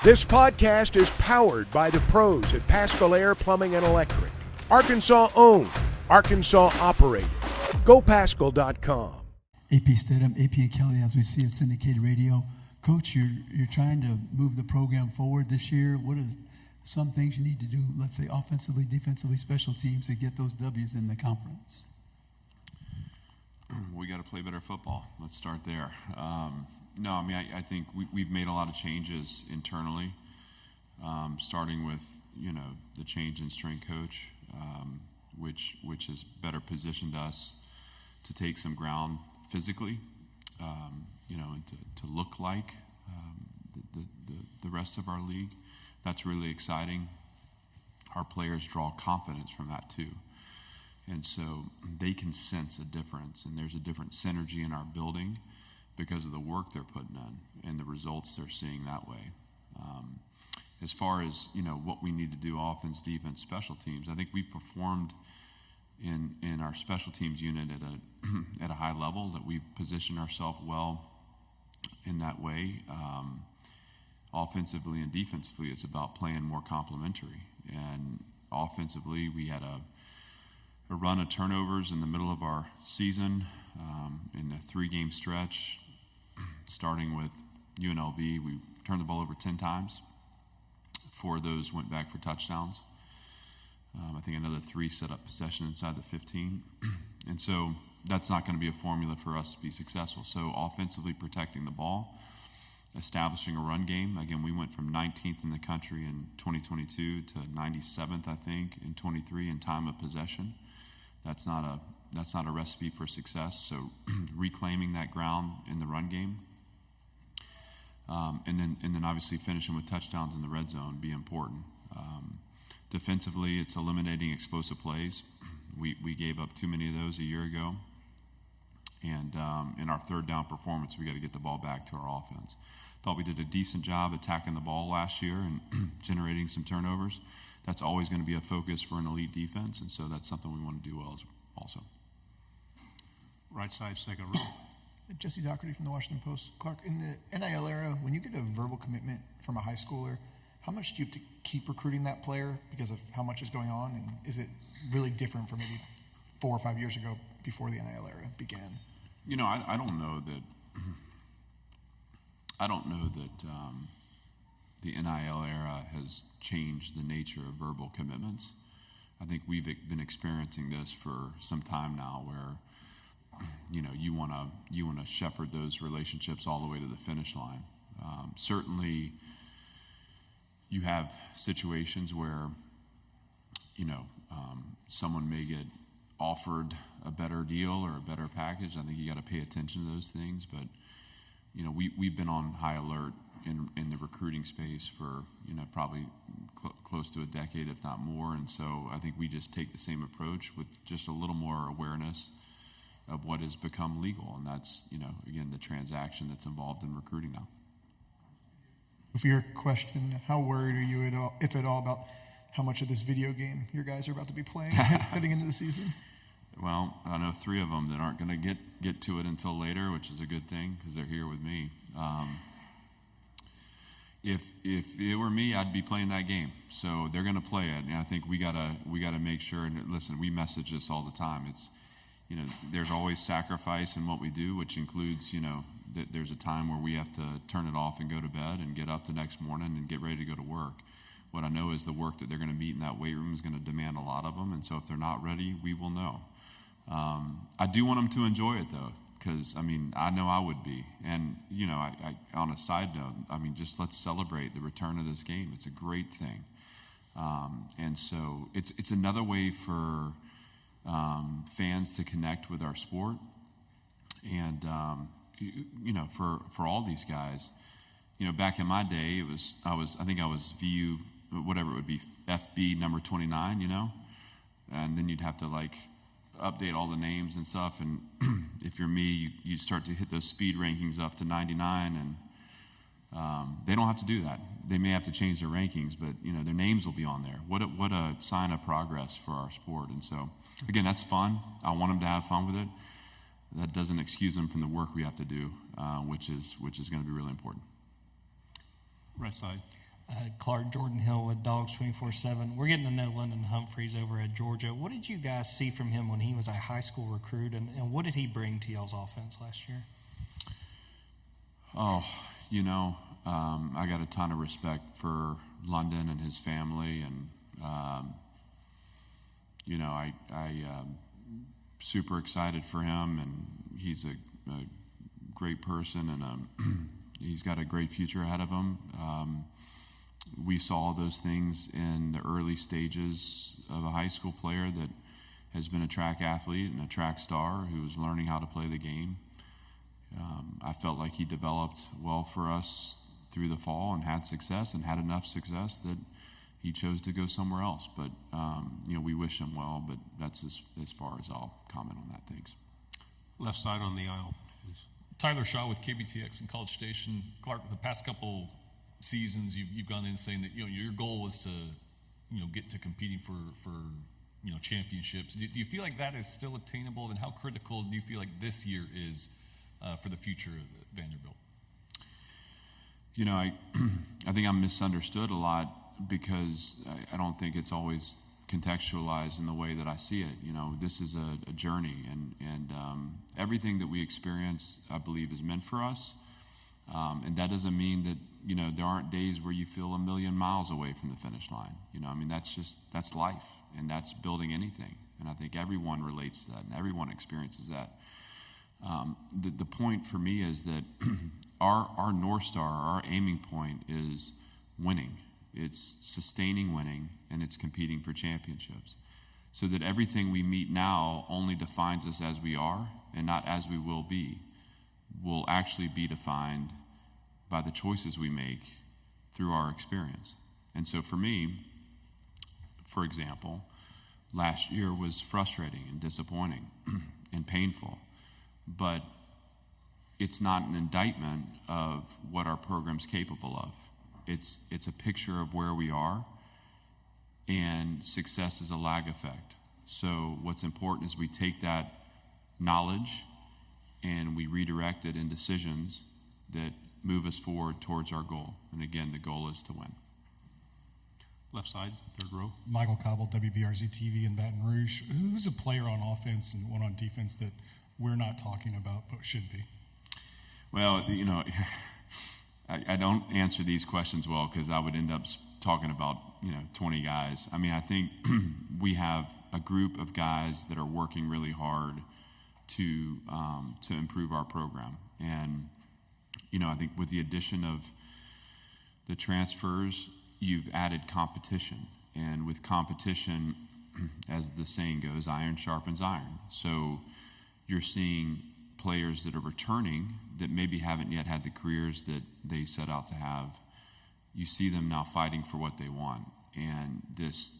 This podcast is powered by the pros at Paschal Air Plumbing and Electric. Arkansas owned, Arkansas operated. GoPaschal.com. AP Stidham, AP and Kelly, as we see at syndicated radio. Coach, you're trying to move the program forward this year. What are some things you need to do, let's say offensively, defensively, special teams, to get those W's in the conference? We got to play better football. Let's start there. I think we've made a lot of changes internally, starting with, the change in strength coach, which has better positioned us to take some ground physically, and to look like the rest of our league. That's really exciting. Our players draw confidence from that too. And so they can sense a difference, and there's a different synergy in our building because of the work they're putting in and the results they're seeing that way. As far as, what we need to do, offense, defense, special teams, I think we performed in our special teams unit at a high level, that we've positioned ourselves well in that way. Offensively and defensively, it's about playing more complementary. And offensively, we had a run of turnovers in the middle of our season in a 3-game stretch, starting with UNLV. We turned the ball over 10 times. 4 of those went back for touchdowns. I think another 3 set up possession inside the 15. And so that's not going to be a formula for us to be successful. So offensively protecting the ball, establishing a run game. Again, we went from 19th in the country in 2022 to 97th, I think, in 23 in time of possession. That's not a recipe for success. So reclaiming that ground in the run game, and then obviously finishing with touchdowns in the red zone be important. Defensively, it's eliminating explosive plays. We gave up too many of those a year ago. And in our third down performance, we got to get the ball back to our offense. Thought we did a decent job attacking the ball last year and generating some turnovers. That's always going to be a focus for an elite defense, and so that's something we want to do well also. Right side, second row. Jesse Doherty from the Washington Post. Clark, in the NIL era, when you get a verbal commitment from a high schooler, how much do you have to keep recruiting that player because of how much is going on? And is it really different from maybe 4 or 5 years ago before the NIL era began? I don't know that. The NIL era has changed the nature of verbal commitments. I think we've been experiencing this for some time now, where you want to shepherd those relationships all the way to the finish line. Certainly, you have situations where someone may get offered a better deal or a better package. I think you got to pay attention to those things, but we've been on high alert in the recruiting space for probably close to a decade, if not more. And so I think we just take the same approach with just a little more awareness of what has become legal, and that's again the transaction that's involved in recruiting now. For your question, how worried are you at all, if at all, about how much of this video game your guys are about to be playing heading into the season? Well, I know 3 of them that aren't going to get to it until later, which is a good thing because they're here with me. If it were me, I'd be playing that game. So they're going to play it, and I think we gotta make sure. And listen, we message this all the time. It's there's always sacrifice in what we do, which includes that there's a time where we have to turn it off and go to bed and get up the next morning and get ready to go to work. What I know is the work that they're going to meet in that weight room is going to demand a lot of them, and so if they're not ready, we will know. I do want them to enjoy it, though, because, I know I would be. And, I on a side note, just let's celebrate the return of this game. It's a great thing. And so it's another way for fans to connect with our sport. And, for all these guys, back in my day, I think I was VU, whatever it would be, FB number 29, and then you'd have to update all the names and stuff. And if you're me, you start to hit those speed rankings up to 99, and they don't have to do that. They may have to change their rankings, but their names will be on there. What a sign of progress for our sport. And so again, that's fun. I want them to have fun with it. That doesn't excuse them from the work we have to do, which is going to be really important. Right side. Clark Jordan Hill with Dogs 24/7. We're getting to know London Humphreys over at Georgia. What did you guys see from him when he was a high school recruit, and what did he bring to y'all's offense last year? Oh, I got a ton of respect for London and his family, and I super excited for him, and he's a great person, and he's got a great future ahead of him. We saw those things in the early stages of a high school player that has been a track athlete and a track star who's learning how to play the game. I felt like he developed well for us through the fall and had success, and had enough success that he chose to go somewhere else. But, we wish him well, but that's as far as I'll comment on that. Thanks. Left side on the aisle, please. Tyler Shaw with KBTX in College Station. Clark, the past couple seasons, you've gone in saying that your goal was to get to competing for championships. Do you feel like that is still attainable? And how critical do you feel like this year is for the future of Vanderbilt? I think I'm misunderstood a lot because I don't think it's always contextualized in the way that I see it. This is a journey, and everything that we experience, I believe, is meant for us. And that doesn't mean that, there aren't days where you feel a million miles away from the finish line. That's life, and that's building anything. And I think everyone relates to that, and everyone experiences that. The point for me is that our North Star, our aiming point is winning. It's sustaining winning, and it's competing for championships. So that everything we meet now only defines us as we are and not as we will be, will actually be defined by the choices we make through our experience. And so for me, for example, last year was frustrating and disappointing and painful, but it's not an indictment of what our program's capable of. It's a picture of where we are, and success is a lag effect. So what's important is we take that knowledge and we redirect it in decisions that move us forward towards our goal. And again, the goal is to win. Left side, third row. Michael Cobble, WBRZ TV in Baton Rouge. Who's a player on offense and one on defense that we're not talking about but should be? Well, I don't answer these questions well because I would end up talking about 20 guys. I think we have a group of guys that are working really hard to improve our program, and I think with the addition of the transfers, you've added competition, and with competition, as the saying goes, iron sharpens iron. So you're seeing players that are returning that maybe haven't yet had the careers that they set out to have. You see them now fighting for what they want, and this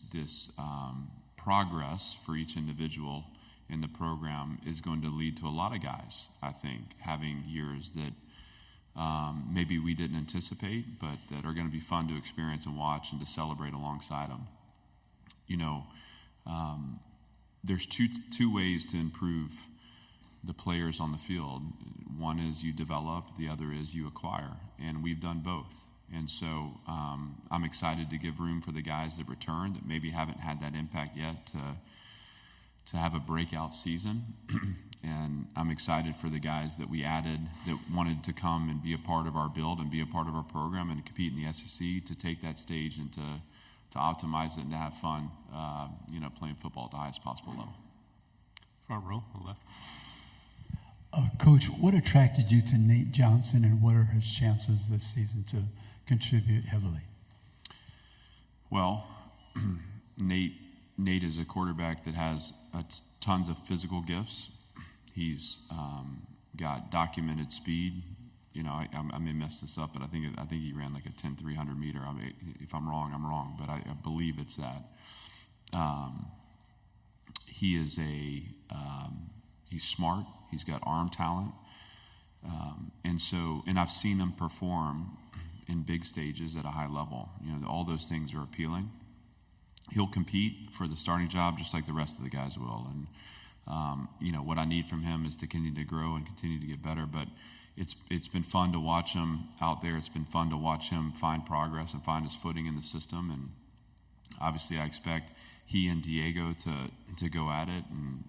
progress for each individual in the program is going to lead to a lot of guys, I think, having years that maybe we didn't anticipate, but that are going to be fun to experience and watch and to celebrate alongside them. There's two ways to improve the players on the field. One is you develop, the other is you acquire, and we've done both. And so I'm excited to give room for the guys that return that maybe haven't had that impact yet to have a breakout season. And I'm excited for the guys that we added that wanted to come and be a part of our build and be a part of our program and compete in the SEC, to take that stage and to optimize it and to have fun, playing football at the highest possible level. Front row, on the left. Coach, what attracted you to Nate Johnson, and what are his chances this season to contribute heavily? Well, Nate is a quarterback that has tons of physical gifts. He's got documented speed. I may mess this up, but I think he ran like a 10-300 meter. If I'm wrong, I'm wrong, but I believe it's that. He is he's smart. He's got arm talent, and I've seen him perform in big stages at a high level. All those things are appealing. He'll compete for the starting job just like the rest of the guys will. And what I need from him is to continue to grow and continue to get better. But it's been fun to watch him out there. It's been fun to watch him find progress and find his footing in the system. And obviously, I expect he and Diego to go at it, and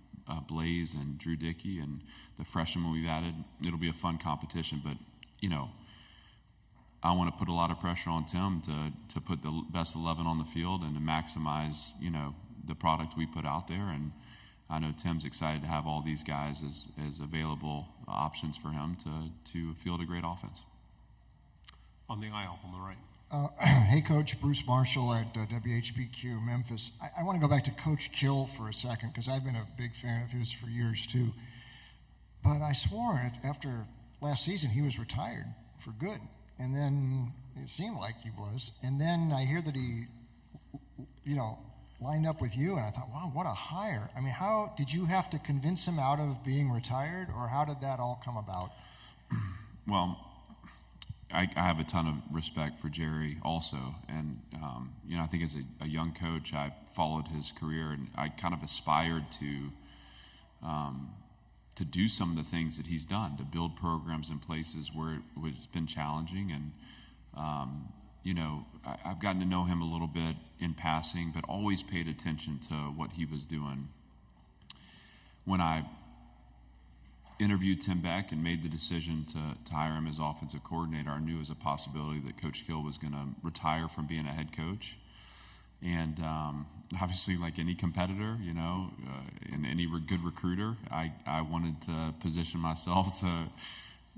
Blaze and Drew Dickey and the freshmen we've added. It'll be a fun competition, but I want to put a lot of pressure on Tim to put the best 11 on the field and to maximize the product we put out there. And I know Tim's excited to have all these guys as available options for him to field a great offense. On the aisle, on the right. Hey, Coach, Bruce Marshall at WHBQ Memphis. I want to go back to Coach Kill for a second because I've been a big fan of his for years too. But I swore after last season he was retired for good, and then it seemed like he was. And then I hear that he, lined up with you, and I thought, wow, what a hire. I mean, how did you have to convince him out of being retired, or how did that all come about? Well, I have a ton of respect for Jerry also, and I think as a young coach, I followed his career, and I kind of aspired to do some of the things that he's done, to build programs in places where it's been challenging. And I've gotten to know him a little bit in passing, but always paid attention to what he was doing. When I interviewed Tim Beck and made the decision to hire him as offensive coordinator, I knew it was a possibility that Coach Kill was going to retire from being a head coach. And obviously, like any competitor, and any good recruiter, I wanted to position myself to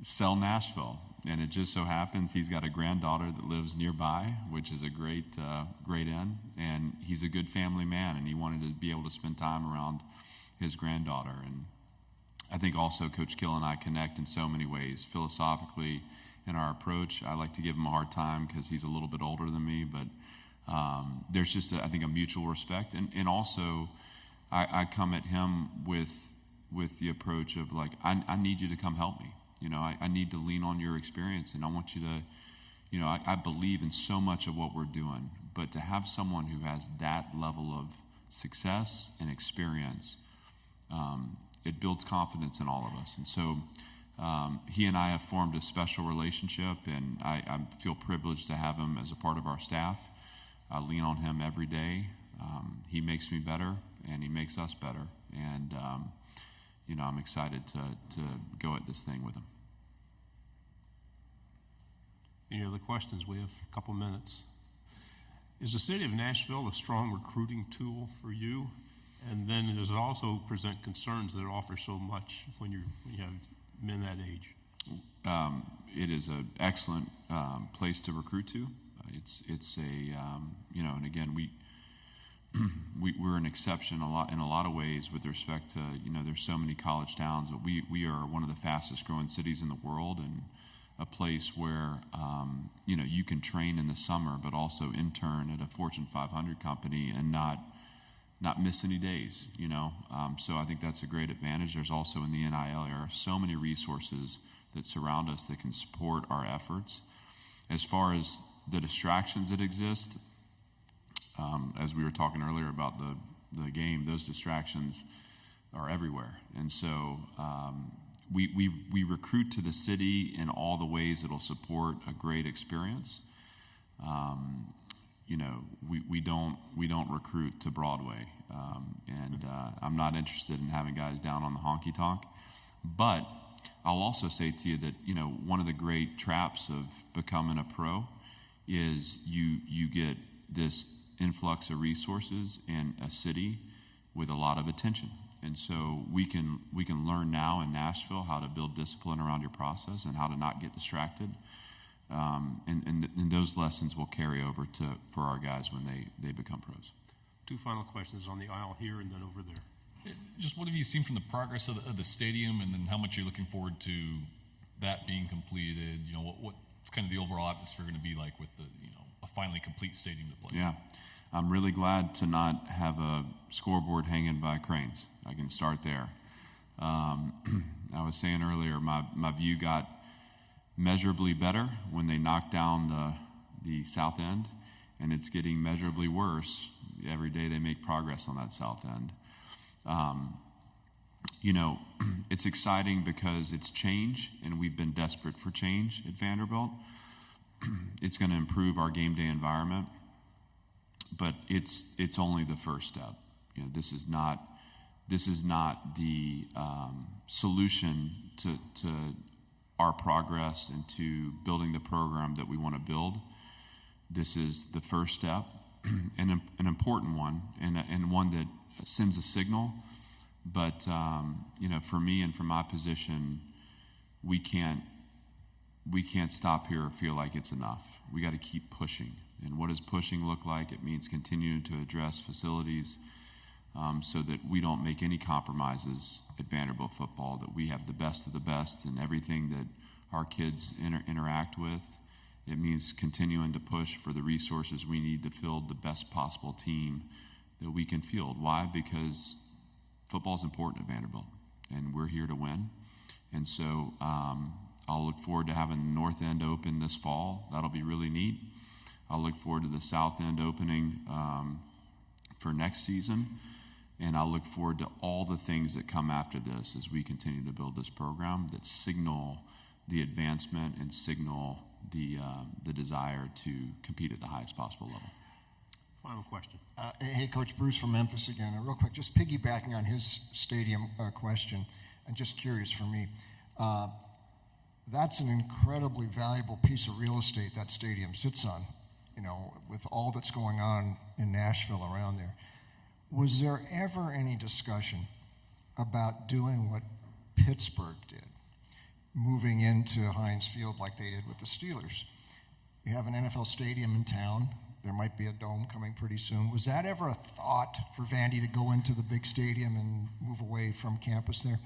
sell Nashville. And it just so happens he's got a granddaughter that lives nearby, which is a great in. And he's a good family man, and he wanted to be able to spend time around his granddaughter. And I think also Coach Kill and I connect in so many ways. Philosophically, in our approach, I like to give him a hard time because he's a little bit older than me, but there's just, I think, a mutual respect. And also, I come at him with the approach of, like, I need you to come help me. I need to lean on your experience, and I want you to, I believe in so much of what we're doing, but to have someone who has that level of success and experience, it builds confidence in all of us. And so he and I have formed a special relationship, and I feel privileged to have him as a part of our staff. I lean on him every day. He makes me better, and he makes us better. And, I'm excited to go at this thing with him. Any other questions? We have a couple minutes. Is the city of Nashville a strong recruiting tool for you? And then does it also present concerns that it offers so much when you have men that age? It is an excellent place to recruit to. It's a and again we're an exception in a lot of ways with respect to there's so many college towns, but we are one of the fastest growing cities in the world, and a place where you can train in the summer but also intern at a Fortune 500 company and not miss any days. So I think that's a great advantage. There's also in the NIL era so many resources that surround us that can support our efforts. As far as the distractions that exist, as we were talking earlier about the game, those distractions are everywhere. And so we recruit to the city in all the ways that'll support a great experience. We don't recruit to Broadway, and I'm not interested in having guys down on the honky tonk. But I'll also say to you that one of the great traps of becoming a pro is you get this influx of resources in a city with a lot of attention. And so we can learn now in Nashville how to build discipline around your process and how to not get distracted. And those lessons will carry over for our guys when they become pros. Two final questions on the aisle here and then over there. Just what have you seen from the progress of the stadium, and then how much you're looking forward to that being completed? What's kind of the overall atmosphere going to be like with a finally complete stadium to play? Yeah, I'm really glad to not have a scoreboard hanging by cranes. I can start there. I was saying earlier, my view got measurably better when they knocked down the south end, and it's getting measurably worse every day they make progress on that south end. it's exciting because it's change, and we've been desperate for change at Vanderbilt. It's going to improve our game day environment, but it's only the first step. This is not the solution to our progress and to building the program that we want to build. This is the first step, and an important one, and one that sends a signal. But for me and from my position, we can't stop here or feel like it's enough. We got to keep pushing. And what does pushing look like? It means continuing to address facilities so that we don't make any compromises at Vanderbilt football, that we have the best of the best in everything that our kids interact with. It means continuing to push for the resources we need to field the best possible team that we can field. Why? Because football is important at Vanderbilt, and we're here to win. And so I'll look forward to having the north end open this fall. That'll be really neat. I'll look forward to the south end opening for next season. And I'll look forward to all the things that come after this as we continue to build this program that signal the advancement and signal the desire to compete at the highest possible level. Final question. Hey, Coach Bruce from Memphis again. Real quick, just piggybacking on his stadium question, and just curious for me, that's an incredibly valuable piece of real estate that stadium sits on, with all that's going on in Nashville around there. Was there ever any discussion about doing what Pittsburgh did, moving into Heinz Field like they did with the Steelers? You have an NFL stadium in town. There might be a dome coming pretty soon. Was that ever a thought for Vandy to go into the big stadium and move away from campus there?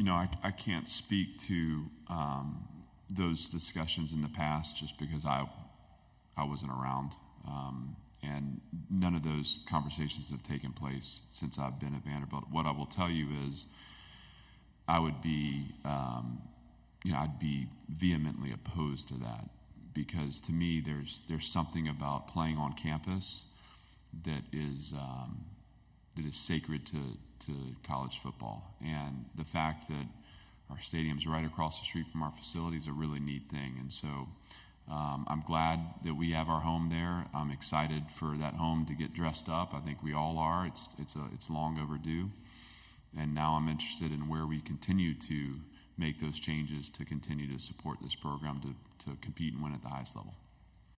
I can't speak to those discussions in the past just because I wasn't around. And none of those conversations have taken place since I've been at Vanderbilt. What I will tell you is I would be, I'd be vehemently opposed to that, because to me there's something about playing on campus that is sacred to college football. And the fact that our stadium's right across the street from our facility is a really neat thing. And so I'm glad that we have our home there. I'm excited for that home to get dressed up. I think we all are. It's long overdue. And now I'm interested in where we continue to make those changes to continue to support this program to compete and win at the highest level.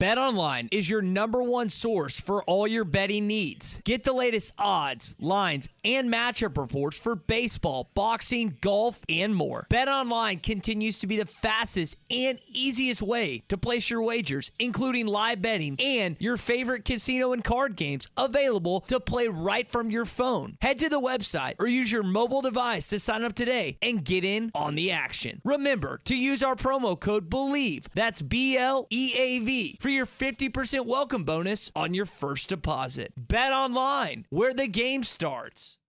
BetOnline is your #1 source for all your betting needs. Get the latest odds, lines, and matchup reports for baseball, boxing, golf, and more. BetOnline continues to be the fastest and easiest way to place your wagers, including live betting and your favorite casino and card games available to play right from your phone. Head to the website or use your mobile device to sign up today and get in on the action. Remember to use our promo code BELIEVE, that's BLEAV, for your 50% welcome bonus on your first deposit. Bet online, where the game starts.